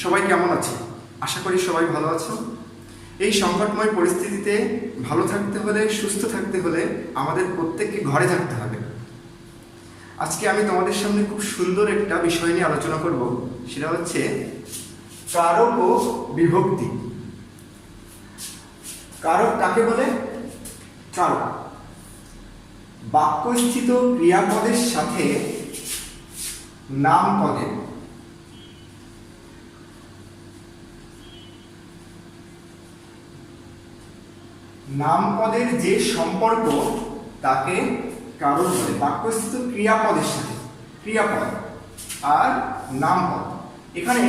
সবাই কেমন আছে? আশা করি সবাই ভালো আছো। এই সংকটময় পরিস্থিতিতে ভালো থাকতে হলে, সুস্থ থাকতে হলে আমাদের প্রত্যেককে ঘরে থাকতে হবে। আজকে আমি তোমাদের সামনে খুব সুন্দর একটা বিষয় নিয়ে আলোচনা করব, সেটা হচ্ছে কারক ও বিভক্তি। কারক কাকে বলে? কারক বাক্যস্থিত ক্রিয়াপদের সাথে নামপদের নামপদের যে সম্পর্ক তাকে কারক বলে। বাক্যস্থিত ক্রিয়াপদের সাথে, ক্রিয়াপদ আর নামপদ, এখানে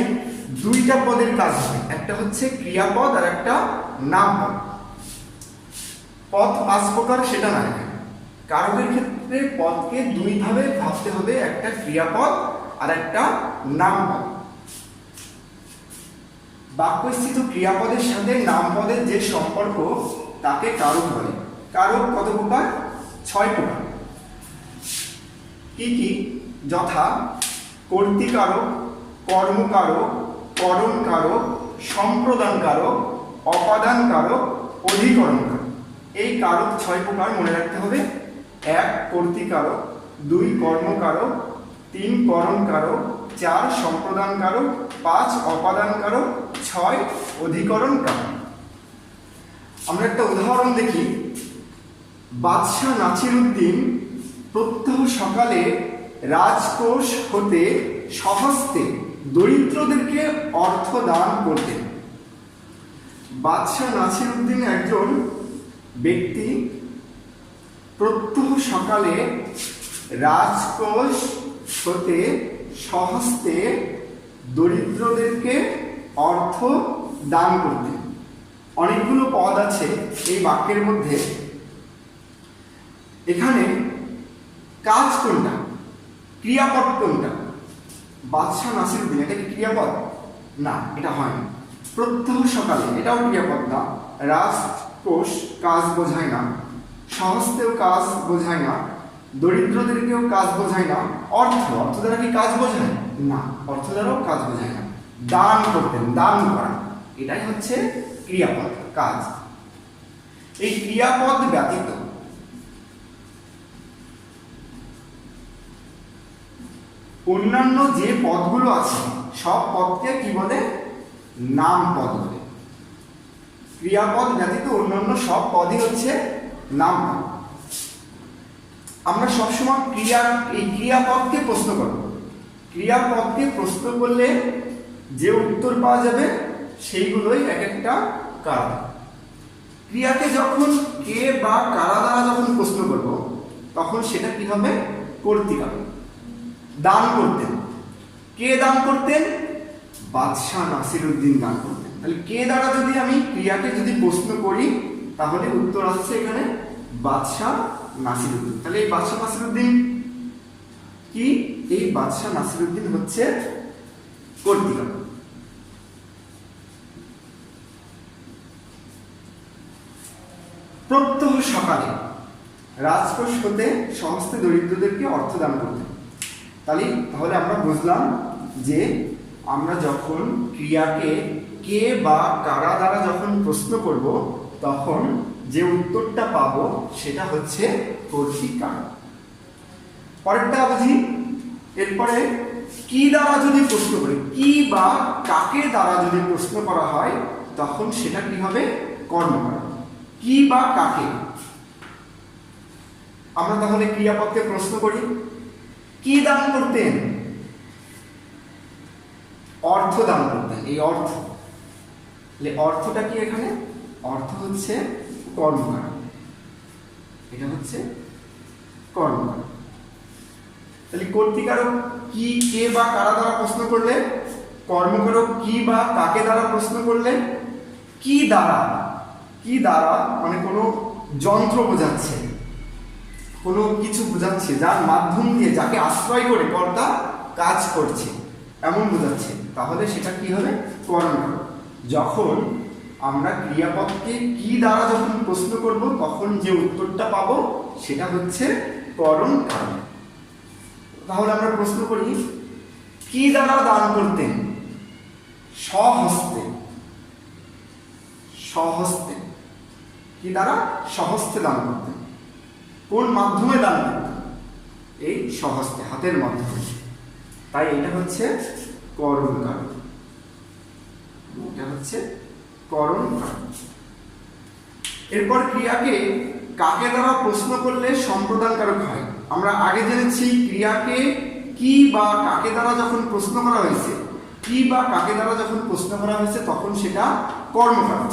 দুইটা পদের কাজ হয়, একটা হচ্ছে ক্রিয়াপদ আর একটা নামপদ। পদ 5 প্রকার সেটা না, এখানে কারকের ক্ষেত্রে পদকে দুই ভাবে ভাবতে হবে, একটা ক্রিয়াপদ আর একটা নামপদ। বাক্যস্থিত ক্রিয়াপদের সাথে নামপদের যে সম্পর্ক তাকে কারক বলে। কারক কত প্রকার? 6 প্রকার। কি কি? যথা কর্তৃকারক, কর্মকারক, করণকারক, সম্প্রদানকারক, অপাদানকারক, অধিকরণকারক। এই কারক 6 প্রকার মনে রাখতে হবে। 1 কর্তৃকারক, 2 কর্মকারক, 3 করণকারক, 4 সম্প্রদানকারক, 5 অপাদানকারক, 6 অধিকরণকারক। আমরা একটা উদাহরণ দেখি। বাদশাহ নাসিরউদ্দিন প্রত্যহ সকালে রাজকোষ হতে স্বহস্তে দরিদ্রদেরকে অর্থ দান করতেন। বাদশাহ নাসিরউদ্দিন একজন ব্যক্তি প্রত্যহ সকালে রাজকোষ হতে স্বহস্তে দরিদ্রদেরকে অর্থ দান করতেন। অনেকগুলো পদ আছে এই বাক্যের মধ্যে। এখানে কাজ কোনটা, ক্রিয়াপদ কোনটা? বাদশাহ নাসিরউদ্দিন, এটা কি ক্রিয়াপদ? না, এটা হয় না। প্রত্যহ সকালে, এটাও ক্রিয়াপদ না। রাজকোষ কাজ বোঝায় না, স্বহস্তেও কাজ বোঝায় না, দরিদ্রদেরকেও কাজ বোঝায় না। অর্থ, অর্থ দ্বারা কি কাজ বোঝায়? না, অর্থ দ্বারাও কাজ বোঝায় না। দান করতেন, দান করা, এটাই হচ্ছে ক্রিয়াপদ, কাজ। এই ক্রিয়াপদ ব্যতীত অন্যান্য যে পদগুলো আছে সব পদকে কি বলে? নামপদ বলে। ক্রিয়াপদ ব্যতীত অন্যান্য সব পদই হচ্ছে নামপদ। আমরা সবসময় এই ক্রিয়াপদকে প্রশ্ন করব। ক্রিয়াপদকে প্রশ্ন করলে যে উত্তর পাওয়া যাবে সেইগুলোই এক একটা কারক। ক্রিয়াকে যখন কে বা কারা দ্বারা যখন প্রশ্ন করব তখন সেটা কি হবে? কর্তৃকারক। দান করতেন, কে দান করতেন? বাদশাহ নাসিরউদ্দিন দান করতেন। তাহলে কে দ্বারা যদি আমি ক্রিয়াকে যদি প্রশ্ন করি তাহলে উত্তর আসছে এখানে বাদশাহ নাসিরউদ্দিন। তাহলে এই বাদশাহ নাসিরউদ্দিন কি? এই বাদশাহ নাসিরউদ্দিন হচ্ছে কর্তৃকারক। প্রত্যহ সকালে রাজকোষ হতে সমস্ত দরিদ্রদেরকে অর্থ দান করতেন। তাহলে আমরা বুঝলাম যে আমরা যখন ক্রিয়াকে কে বা কারা দ্বারা যখন প্রশ্ন করব তখন যে উত্তরটা পাবো সেটা হচ্ছে কর্তৃকারক। পরেরটা বুঝি। এরপরে কি দ্বারা যদি প্রশ্ন করি, কি বা কাকে দ্বারা যদি প্রশ্ন করা হয় তখন সেটা কি হবে? কর্মকারক। কি বা কাকে? আমরা তাহলে ক্রিয়াপদকে প্রশ্ন করি, কি দান করতেন? অর্থ দান করতেন। এই অর্থ, অর্থটা কি এখানে? অর্থ হচ্ছে কর্মকারক, এটা হচ্ছে কর্মকারক। তাহলে কর্তৃকারক কি, কে বা কারা দ্বারা প্রশ্ন করলে, কর্মকারক কি বা কাকে দ্বারা প্রশ্ন করলে, কি দ্বারা, কি দ্বারা মানে কোনো যন্ত্র বোঝাচ্ছে, কোনো কিছু বোঝাচ্ছে যার মাধ্যম দিয়ে, যাকে আশ্রয় করে কর্তা কাজ করছে এমন বোঝাচ্ছে, তাহলে সেটা কি হবে? করণকারক। যখন আমরা ক্রিয়াপদকে কি দ্বারা যখন প্রশ্ন করব তখন যে উত্তরটা পাবো সেটা হচ্ছে করণকারক। তাহলে আমরা প্রশ্ন করি, কি দ্বারা দান করতেন? স্বহস্তে, স্বহস্তে কি দ্বারা? স্বহস্তে দান করতেন। কোন মাধ্যমে দান করতেন? এই স্বহস্তে, হাতের মাধ্যমে। তাই এটা হচ্ছে করণ কারক। এটা হচ্ছে করণ কারক। এরপর ক্রিয়াকে কাকে দ্বারা প্রশ্ন করলে সম্প্রদান কারক হয়? আমরা আগে জেনেছি ক্রিয়াকে কি বা কাকে দ্বারা যখন প্রশ্ন করা হয়েছে, কি বা কাকে দ্বারা যখন প্রশ্ন করা হয়েছে তখন সেটা কর্মকারক।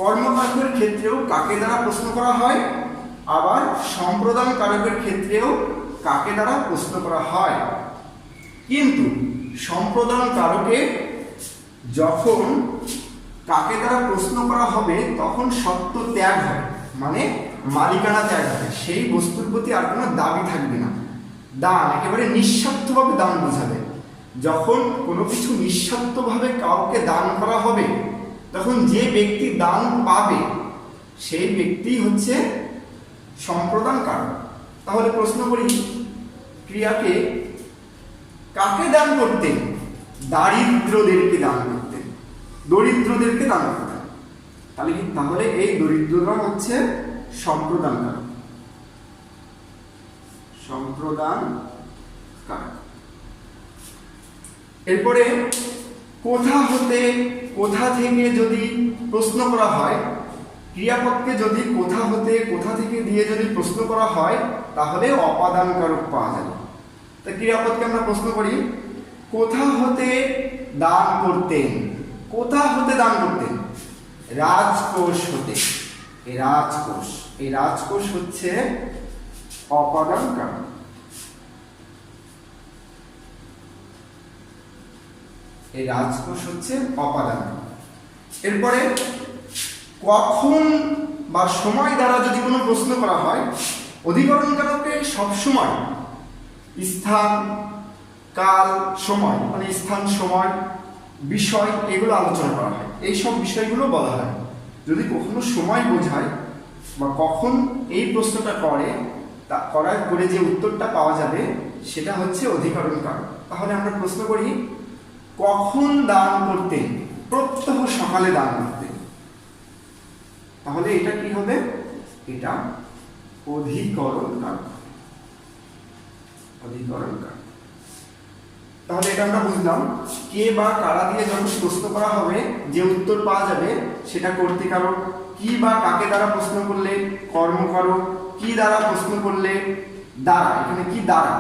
কর্মকারকের ক্ষেত্রেও কাকে দ্বারা প্রশ্ন করা হয়, আবার সম্প্রদান কারকের ক্ষেত্রেও কাকে দ্বারা প্রশ্ন করা হয়। কিন্তু সম্প্রদান কারকে যখন কাকে দ্বারা প্রশ্ন করা হবে তখন সত্য ত্যাগ হবে, মানে মালিকানা ত্যাগ হবে। সেই বস্তুর প্রতি আর কোনো দাবি থাকবে না। দান একেবারে নিঃস্বার্থভাবে দান বোঝাবে। যখন কোনো কিছু নিঃস্বার্থভাবে কাউকে দান করা হবে তখন যে ব্যক্তি দান পাবে সেই ব্যক্তি হচ্ছে সম্প্রদান কারক। তাহলে প্রশ্ন করি, ক্রিয়াকে কাকে দান করতেন? দারিদ্রদেরকে দান করতেন, দরিদ্রদেরকে দান করতেন। তাহলে এই দরিদ্ররা হচ্ছে সম্প্রদান কারক, সম্প্রদান কারক। এরপরে কোথা হতে, কোথা থেকে যদি প্রশ্ন করা হয়, ক্রিয়াপদকে যদি কোথা হতে, কোথা থেকে দিয়ে যদি প্রশ্ন করা হয় তাহলে অপাদান কারক পাওয়া যাবে। তা ক্রিয়াপদকে আমরা প্রশ্ন করি, কোথা হতে দান করতেন? কোথা হতে দান করতেন? রাজকোষ হতে। এই রাজকোষ, এই রাজকোষ হচ্ছে অপাদান কারক। এই রাজকোষ হচ্ছে অপাদান। এরপরে কখন বা সময় দ্বারা যদি কোনো প্রশ্ন করা হয়, অধিকরণ কারকে সবসময় স্থান, কাল, সময়, মানে স্থান, সময়, বিষয় এগুলো আলোচনা করা হয়। এই সব বিষয়গুলো বলা হয়। যদি কখনো সময় বোঝায় বা কখন এই প্রশ্নটা করে, তা করার পরে যে উত্তরটা পাওয়া যাবে সেটা হচ্ছে অধিকরণ কারক। তাহলে আমরা প্রশ্ন করি, কখন দান করতেন? প্রত্যহ সকালে দান করতেন। তাহলে এটা কি হবে? এটা অধিকরণ কারক, অধিকরণ কারক। তাহলে এটা আমরা বুঝলাম, কে বা কারা দিয়ে যখন প্রশ্ন করা হবে যে উত্তর পাওয়া যাবে সেটা কর্তৃকারক। কি বা কাকে দ্বারা প্রশ্ন করলে কর্মকারক। কি দ্বারা প্রশ্ন করলে দ্বারা, এখানে কি দ্বারা,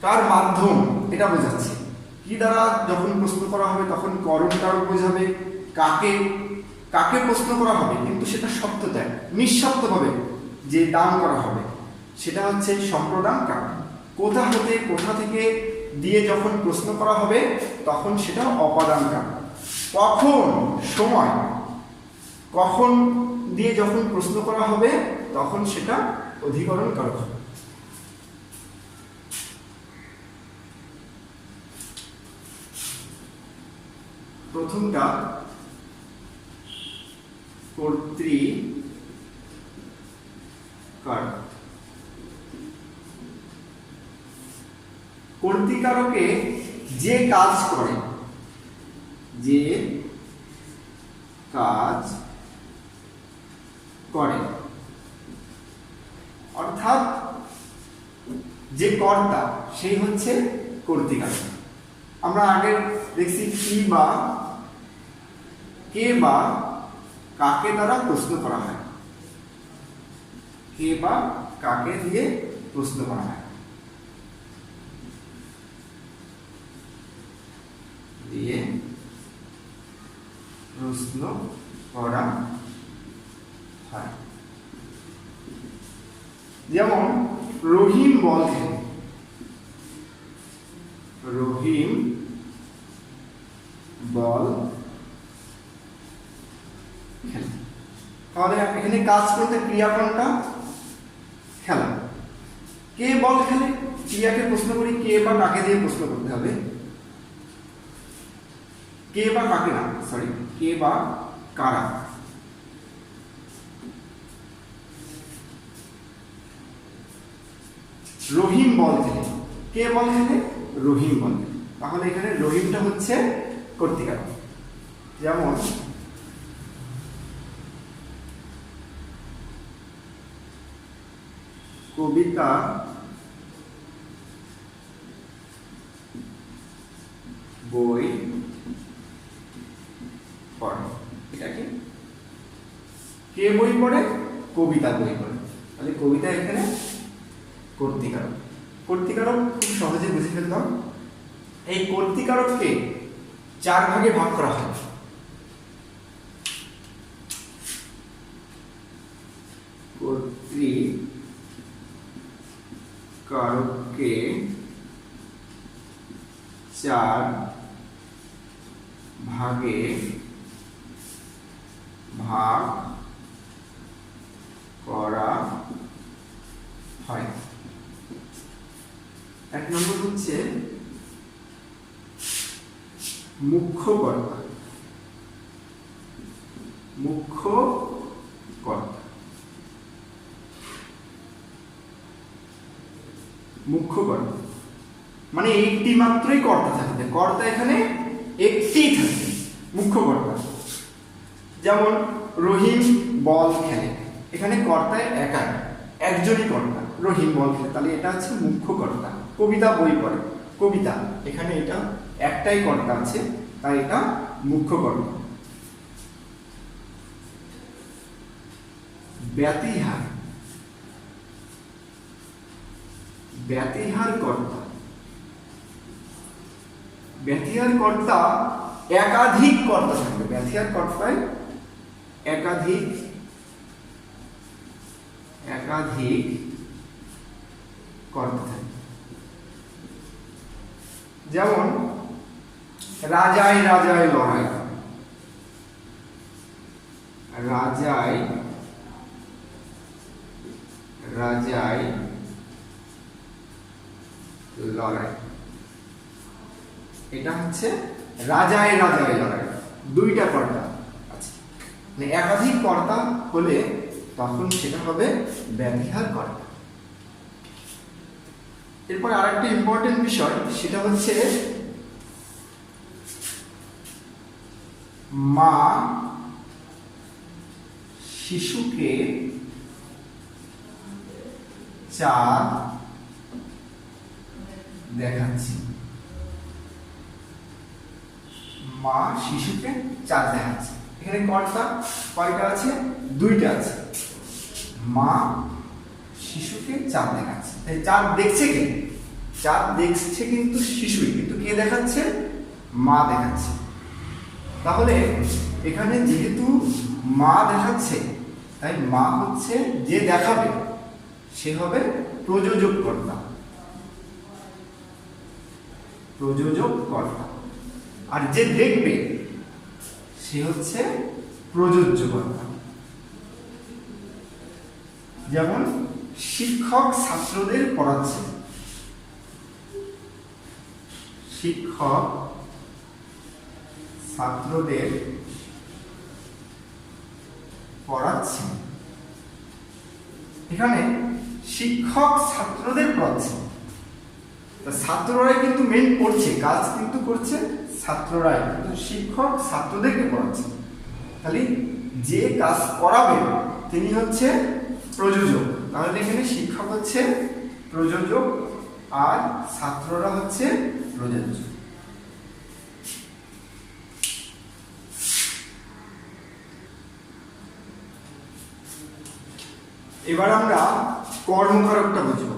কার মাধ্যম এটা বোঝাচ্ছে। কি দ্বারা যখন প্রশ্ন করা হবে তখন করণ কারক বোঝাবে। কাকে, কাকে প্রশ্ন করা হবে কিন্তু সেটা সত্য ত্যাগ, নিঃস্বার্থভাবে যে দান করা হবে সেটা হচ্ছে সম্প্রদান কারক। কোথা হতে, কোথা থেকে দিয়ে যখন প্রশ্ন করা হবে তখন সেটা অপাদান কারক। কখন, সময়, কখন দিয়ে যখন প্রশ্ন করা হবে তখন সেটা অধিকরণ কারক হবে। প্রথমটা কর্তৃকারক। কর্তৃকারকে যে কাজ করে, যে কাজ করে, অর্থাৎ যে কর্তা সেই হচ্ছে কর্তৃকারক। আমরা আগে দেখছি কি বা কে বা কাকে দ্বারা প্রশ্ন করা হয়, কে বা কাকে দিয়ে প্রশ্ন করা হয়, দিয়ে প্রশ্ন করা হয়। যেমন রহিম বল খেলে, রহিম বল খেলে। তাহলে এখানে কাজ করতে ক্রিয়া কোনটা? খেলা। কে বল খেলে, ক্রিয়াকে প্রশ্ন করি কে বা কাকে দিয়ে প্রশ্ন করতে হবে। কে বা কাকে না, সরি, কে বা কারা। রহিম বল খেলে, কে বল খেলে? রহিম বল খেলে। তাহলে এখানে রহিমটা হচ্ছে কর্তৃকারক। যেমন কবিতা বই পড়ে, এটা কি? কে বই পড়ে? কবিতা বই পড়ে। তাহলে কবিতা এখানে কর্তৃকারক। কর্তৃকারক খুব সহজে বুঝে ফেললাম। এই কর্তৃকারককে 4 ভাগে ভাগ করা হয়। কর্তৃকারককে 4 ভাগে ভাগ করা হয়। 1 নম্বর হচ্ছে মুখ্য কর্তা। মুখ্য কর্তা, মুখ্য কর্তা মানে একটি মাত্রই কর্তা থাকবে। কর্তা এখানে একটিই থাকবে, মুখ্য কর্তা। যেমন রহিম বল খেলে, এখানে কর্তায় একজনই কর্তা, রহিম বল খেলে, তাহলে এটা হচ্ছে মুখ্য কর্তা। কবিতা বই পড়ে, কবিতা, এখানে এটা একটাই কর্তা আছে, তাই এটা মুখ্য কর্তা। ব্যতিহার, ব্যতিহার কর্তা। ব্যতিহার কর্তা একাধিক কর্তা থাকবে। ব্যতিহার কর্তায় একাধিক কর্তা থাকবে। যেমন রাজায় রাজায় লড়াই, রাজায় রাজায় লড়াই, এটা হচ্ছে রাজায় রাজায় লড়াই, 2টা কর্তা আছে। মানে একাধিক কর্তা হলে তখন সেটা হবে ব্যতিহার কর্তা। এরপর আরেকটা ইম্পর্টেন্ট বিষয়, সেটা হচ্ছে মা শিশুকে চাঁদ দেখাচ্ছে। মা শিশুকে চাঁদ দেখাচ্ছে, এখানে কর্তা কয়টা আছে? 2টা আছে। মা শিশুকে চাঁদ দেখাচ্ছে, তাই চাঁদ দেখছে কে? চাঁদ দেখছে কিন্তু শিশুই, কিন্তু কে দেখাচ্ছে? মা দেখাচ্ছে। তাহলে এখানে যেহেতু মা দেখাচ্ছে, তাই মা হচ্ছে যে দেখাবে সে হবে প্রযোজক কর্তা, প্রযোজক কর্তা। আর যে দেখবে সে হচ্ছে প্রযোজ্য কর্তা। যেমন শিক্ষক ছাত্রদের পড়াচ্ছে, শিক্ষক ছাত্রদের পড়াচ্ছে, এখানে শিক্ষক ছাত্রদের পড়াচ্ছে, ছাত্ররাই কিন্তু মেইন পড়ছে, কাজ কিন্তু করছে ছাত্ররাই, কিন্তু শিক্ষক ছাত্রদেরকে পড়াচ্ছে। তাহলে যে কাজ করাবে তিনি হচ্ছে প্রযোজক। তাহলে এখানে শিক্ষক হচ্ছে প্রযোজক আর ছাত্ররা হচ্ছে প্রযোজ্য। এবার আমরা কর্মকারকটা বুঝব।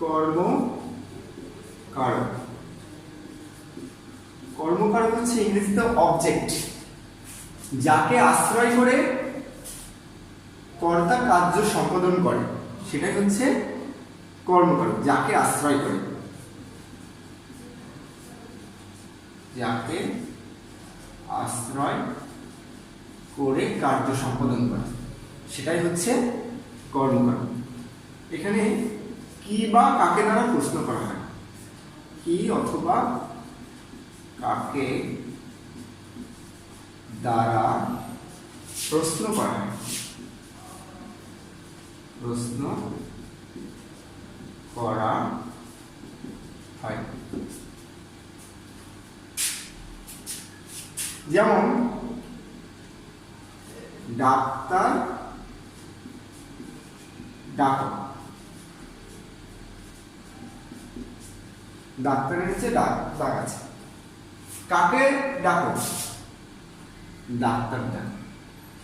কর্মকারক, কর্মকারক হচ্ছে ইংরেজিতে অবজেক্ট, যাকে আশ্রয় করে কর্তা কার্য সম্পাদন করে সেটাই হচ্ছে কর্মকারক। যাকে আশ্রয় করে, যাকে আশ্রয় করে কার্য সম্পাদন করে সেটাই হচ্ছে কর্মকারক। এখানে কি বা কাকে দ্বারা প্রশ্ন করা হয়, কি অথবা কাকে দ্বারা প্রশ্ন করা হয়, প্রশ্ন করা হয়। যেমন ডাক্তার ডাকো, ডাক্তারের নিচে দাগ আছে। কাকে ডাকো? ডাক্তার ডাকো।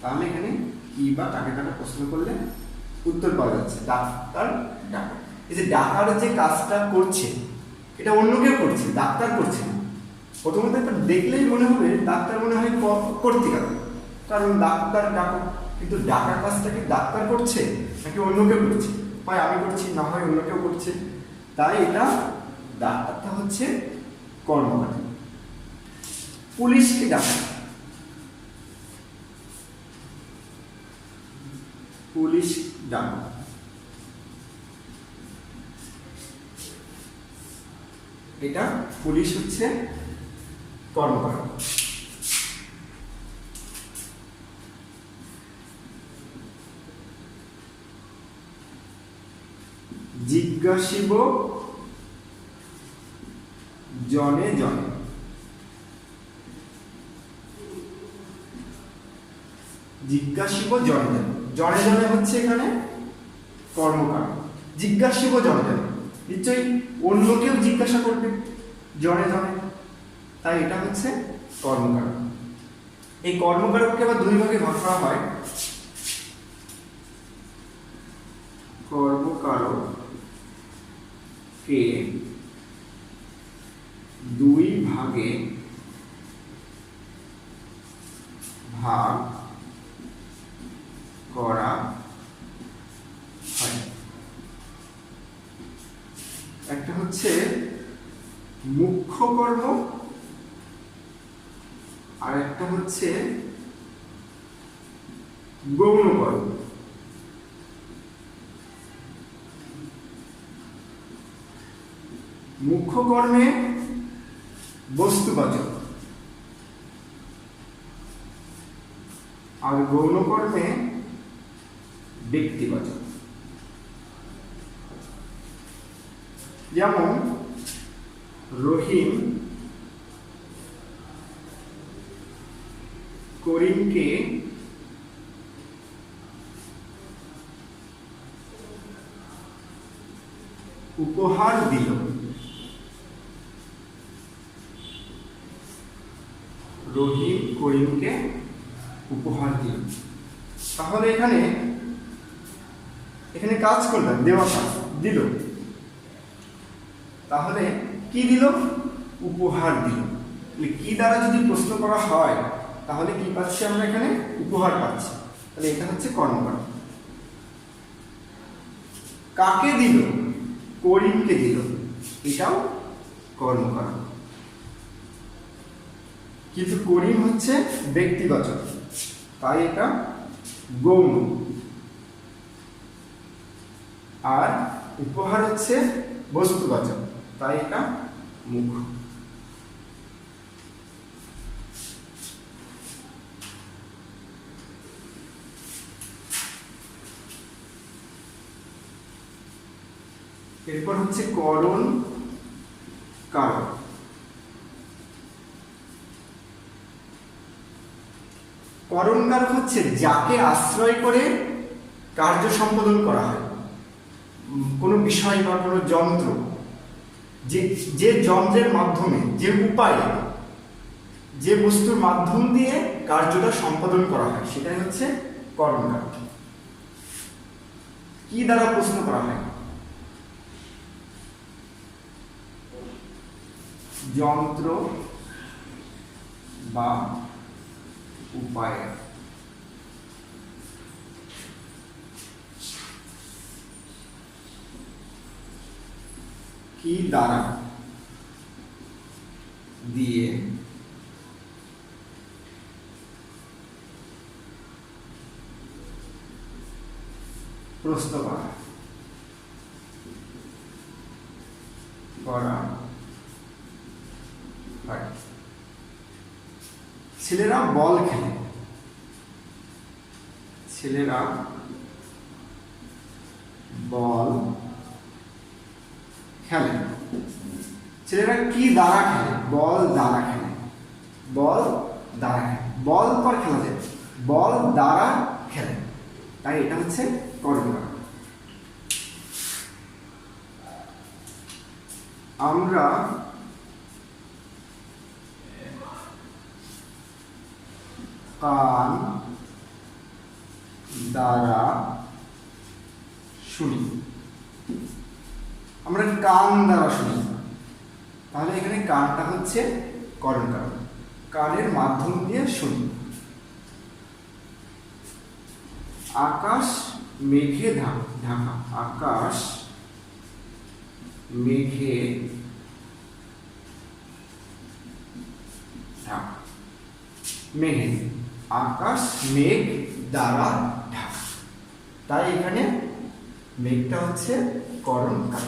তাহলে এখানে কি বা কাকে ডাকো প্রশ্ন করলে উত্তর পাওয়া যাচ্ছে, ডাক্তার ডাকো। এই যে ডাকার যে কাজটা করছে এটা অন্য কেউ করছে, ডাক্তার করছে না। প্রথমত এটা দেখলেই মনে হবে ডাক্তার মনে হয় করতে হবে, কারণ ডাক্তার ডাকো, কিন্তু ডাকার কাজটা কি ডাক্তার করছে নাকি অন্য কেউ করছে? হয় আমি করছি, না হয় অন্য কেউ করছে। তাই এটা ডাক্তারটা হচ্ছে কর্মকারী। পুলিশকে ডাকা, পুলিশ ডাকা। এটা পুলিশ হচ্ছে কর্মকারী। জিজ্ঞাসিব জনে জনে, জিজ্ঞাসিব জনে জনে, জনে জনে হচ্ছে এখানে কর্মকার। জিজ্ঞাসিব জনে জনে, নিশ্চয়ই অন্য কেউ জিজ্ঞাসা করবে জনে জনে, তাই এটা হচ্ছে কর্মকারক। এই কর্মকারককে আবার দুই ভাগে ভাগ করা হয়। কর্মকারককে দুই ভাগে ভাগ করা হয়। একটা হচ্ছে মুখ্য কর্ম, আর একটা হচ্ছে গৌণ কর্ম। মুখ্য কর্মে বস্তুবাচক, আর গৌণ কর্মে ব্যক্তিবাচক। যেমন রহিম করিমকে উপহার দিল। রহিম করিমকে উপহার দিল। তাহলে এখানে এখানে কাজ করলাম, দেওয়া কাজ দিল। তাহলে কি দিল? উপহার দিল। কি দ্বারা যদি প্রশ্ন করা হয় তাহলে কি পাচ্ছি আমরা? এখানে উপহার পাচ্ছি। তাহলে এটা হচ্ছে কর্মকার। কাকে দিল? করিমকে দিল, এটাও কর্মকার। কিন্তু করিম হচ্ছে ব্যক্তিবাচক, তাই এটা গৌণ। আর উপহার হচ্ছে বস্তুবাচক, তাই এটা মুখ্য। এরপর হচ্ছে করণ কারক। করণ কারক হচ্ছে যাকে আশ্রয় করে কার্য সম্পাদন করা হয়, কোনো বিষয় বা কোনো যন্ত্র, যে যন্ত্রের মাধ্যমে, যে উপায়ে, যে বস্তুর মাধ্যম দিয়ে কার্যটা সম্পাদন করা হয় সেটাই হচ্ছে করণ কারক। কি দ্বারা প্রশ্ন করা হয়? যন্ত্র বা উপায়। কি দ্বারা দিয়ে প্রশ্ন করা হয়। ছেলেরা বল খেলে, ছেলেরা বল খেলে। ছেলেরা কি দ্বারা খেলে? বল দ্বারা খেলে। বল দ্বারা খেলে, বল পর খেলা যায়, বল দ্বারা খেলে, তাই এটা হচ্ছে করণকার। আমরা কান দ্বারা শুনি, আমরা কান দ্বারা শুনি, তাহলে এখানে কানটা হচ্ছে করণকার, কানের মাধ্যম দিয়ে শুনি। আকাশ মেঘে ঢাকা, আকাশ মেঘে ঢাকা, মেঘে, আকাশ মেঘ দ্বারা ঢাকা, তাই এখানে মেঘটা হচ্ছে করণকার।